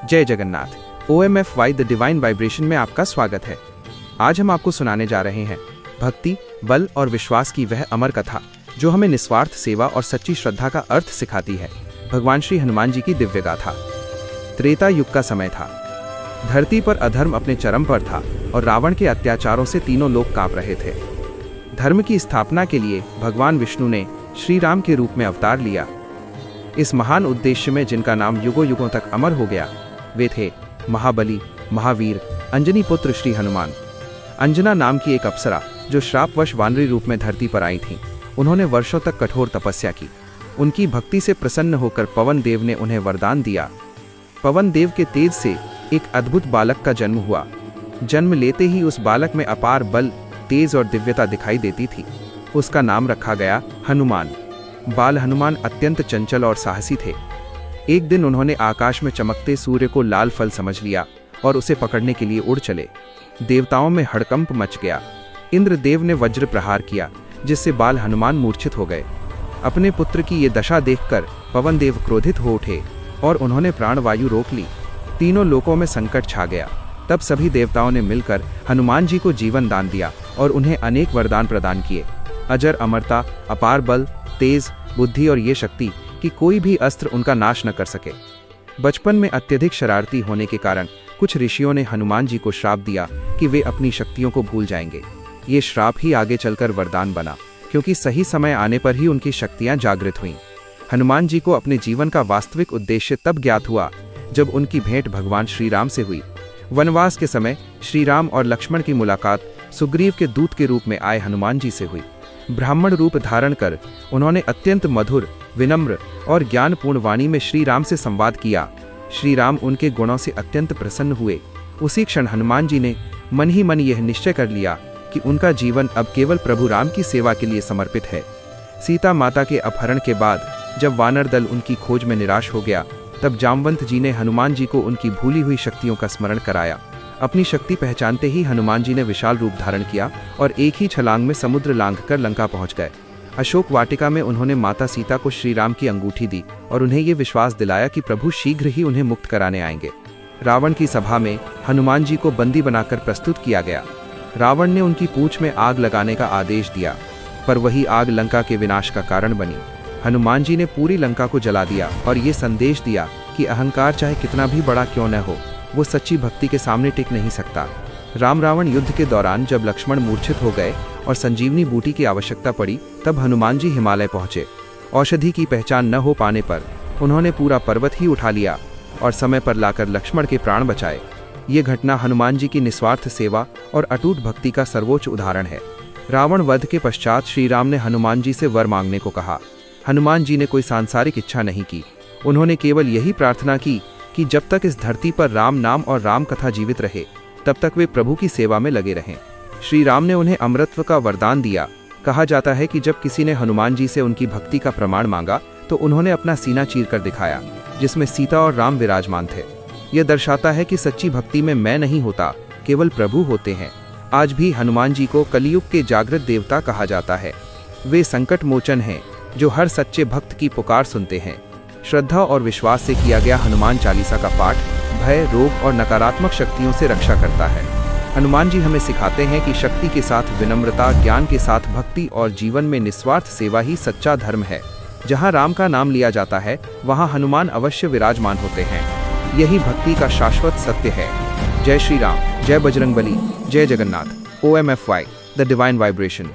जय Jagannath. OMFY the divine vibration में आपका स्वागत है। आज हम आपको सुनाने जा रहे हैं भक्ति, बल और विश्वास की वह अमर कथा जो हमें निस्वार्थ सेवा और सच्ची श्रद्धा का अर्थ सिखाती है। भगवान श्री हनुमान जी की दिव्य गाथा। त्रेता युग का समय था। धरती पर अधर्म अपने चरम पर था और रावण के अत्याचारों से तीनों लोग कांप रहे थे। धर्म की स्थापना के लिए भगवान विष्णु ने श्री राम के रूप में अवतार लिया। इस महान उद्देश्य में जिनका नाम युगों युगों तक अमर हो गया, वे थे महाबली, महावीर, अंजनी पुत्र श्री हनुमान। अंजना नाम की एक अप्सरा जो श्रापवश वानरी रूप में धरती पर आई थीं, उन्होंने वर्षों तक कठोर तपस्या की। उनकी भक्ति से प्रसन्न होकर पवन देव ने उन्हें वरदान दिया। पवन देव के तेज से एक अद्भुत बालक का जन्म हुआ। जन्म लेते ही उस बालक में अपार बल, तेज और दिव्यता दिखाई देती थी। उसका नाम रखा गया हनुमान। बाल हनुमान अत्यंत चंचल और साहसी थे। एक दिन उन्होंने आकाश में चमकते सूर्य को लाल फल समझ लिया और उसे पकड़ने के लिए उड़ चले। देवताओं में हड़कंप मच गया। इंद्रदेव ने वज्र प्रहार किया जिससे बाल हनुमान मूर्छित हो गए। अपने पुत्र की ये दशा देखकर पवन देव क्रोधित हो उठे और उन्होंने प्राणवायु रोक ली। तीनों लोकों में संकट छा गया। तब सभी देवताओं ने मिलकर हनुमान जी को जीवन दान दिया और उन्हें अनेक वरदान प्रदान किए। अजर अमरता, अपार बल, तेज बुद्धि और ये शक्ति कि कोई भी अस्त्र उनका नाश न कर सके। बचपन में अत्यधिक शरारती होने के कारण कुछ ऋषियों ने हनुमान जी को श्राप दिया कि वे अपनी शक्तियों को भूल जाएंगे। ये श्राप ही आगे चलकर वरदान बना, क्योंकि सही समय आने पर ही उनकी शक्तियां जागृत हुईं। हनुमान जी को अपने जीवन का वास्तविक उद्देश्य तब ज्ञात हुआ जब उनकी भेंट भगवान श्री राम से हुई। वनवास के समय श्री राम और लक्ष्मण की मुलाकात सुग्रीव के दूत के रूप में आए हनुमान जी से हुई। ब्राह्मण रूप धारण कर उन्होंने अत्यंत मधुर, विनम्र और ज्ञानपूर्ण वाणी में श्री राम से संवाद किया। श्री राम उनके गुणों से अत्यंत प्रसन्न हुए। उसी क्षण हनुमान जी ने मन ही मन यह निश्चय कर लिया कि उनका जीवन अब केवल प्रभु राम की सेवा के लिए समर्पित है। सीता माता के अपहरण के बाद जब वानर दल उनकी खोज में निराश हो गया, तब जामवंत जी ने हनुमान जी को उनकी भूली हुई शक्तियों का स्मरण कराया। अपनी शक्ति पहचानते ही हनुमान जी ने विशाल रूप धारण किया और एक ही छलांग में समुद्र लांघकर लंका पहुंच गए। अशोक वाटिका में उन्होंने माता सीता को श्री राम की अंगूठी दी और उन्हें ये विश्वास दिलाया कि प्रभु शीघ्र ही उन्हें मुक्त कराने आएंगे। रावण की सभा में हनुमान जी को बंदी बनाकर प्रस्तुत किया गया। रावण ने उनकी पूंछ में आग लगाने का आदेश दिया, पर वही आग लंका के विनाश का कारण बनी। हनुमान जी ने पूरी लंका को जला दिया और ये संदेश दिया कि अहंकार चाहे कितना भी बड़ा क्यों न हो, वो सच्ची भक्ति के सामने टिक नहीं सकता। राम रावण युद्ध के दौरान जब लक्ष्मण मूर्छित हो गए और संजीवनी बूटी की आवश्यकता पड़ी, तब हनुमान जी हिमालय पहुंचे। औषधि की पहचान न हो पाने पर उन्होंने पूरा पर्वत ही उठा लिया और समय पर लाकर लक्ष्मण के प्राण बचाए। ये घटना हनुमान जी की निस्वार्थ सेवा और अटूट भक्ति का सर्वोच्च उदाहरण है। रावण वध के पश्चात श्री राम ने हनुमान जी से वर मांगने को कहा। हनुमान जी ने कोई सांसारिक इच्छा नहीं की। उन्होंने केवल यही प्रार्थना की कि जब तक इस धरती पर राम नाम और राम कथा जीवित रहे, तब तक वे प्रभु की सेवा में लगे रहें। श्री राम ने उन्हें अमरत्व का वरदान दिया। कहा जाता है कि जब किसी ने हनुमान जी से उनकी भक्ति का प्रमाण मांगा तो उन्होंने अपना सीना चीरकर दिखाया, जिसमें सीता और राम विराजमान थे। यह दर्शाता है कि सच्ची भक्ति में मैं नहीं होता, केवल प्रभु होते हैं। आज भी हनुमान जी को कलियुग के जागृत देवता कहा जाता है। वे संकट मोचन हैं जो हर सच्चे भक्त की पुकार सुनते हैं। श्रद्धा और विश्वास से किया गया हनुमान चालीसा का पाठ भय, रोग और नकारात्मक शक्तियों से रक्षा करता है। हनुमान जी हमें सिखाते हैं कि शक्ति के साथ विनम्रता, ज्ञान के साथ भक्ति और जीवन में निस्वार्थ सेवा ही सच्चा धर्म है। जहाँ राम का नाम लिया जाता है, वहाँ हनुमान अवश्य विराजमान होते हैं। यही भक्ति का शाश्वत सत्य है। जय श्री राम, जय बजरंगबली, जय Jagannath. OMFY the divine vibration.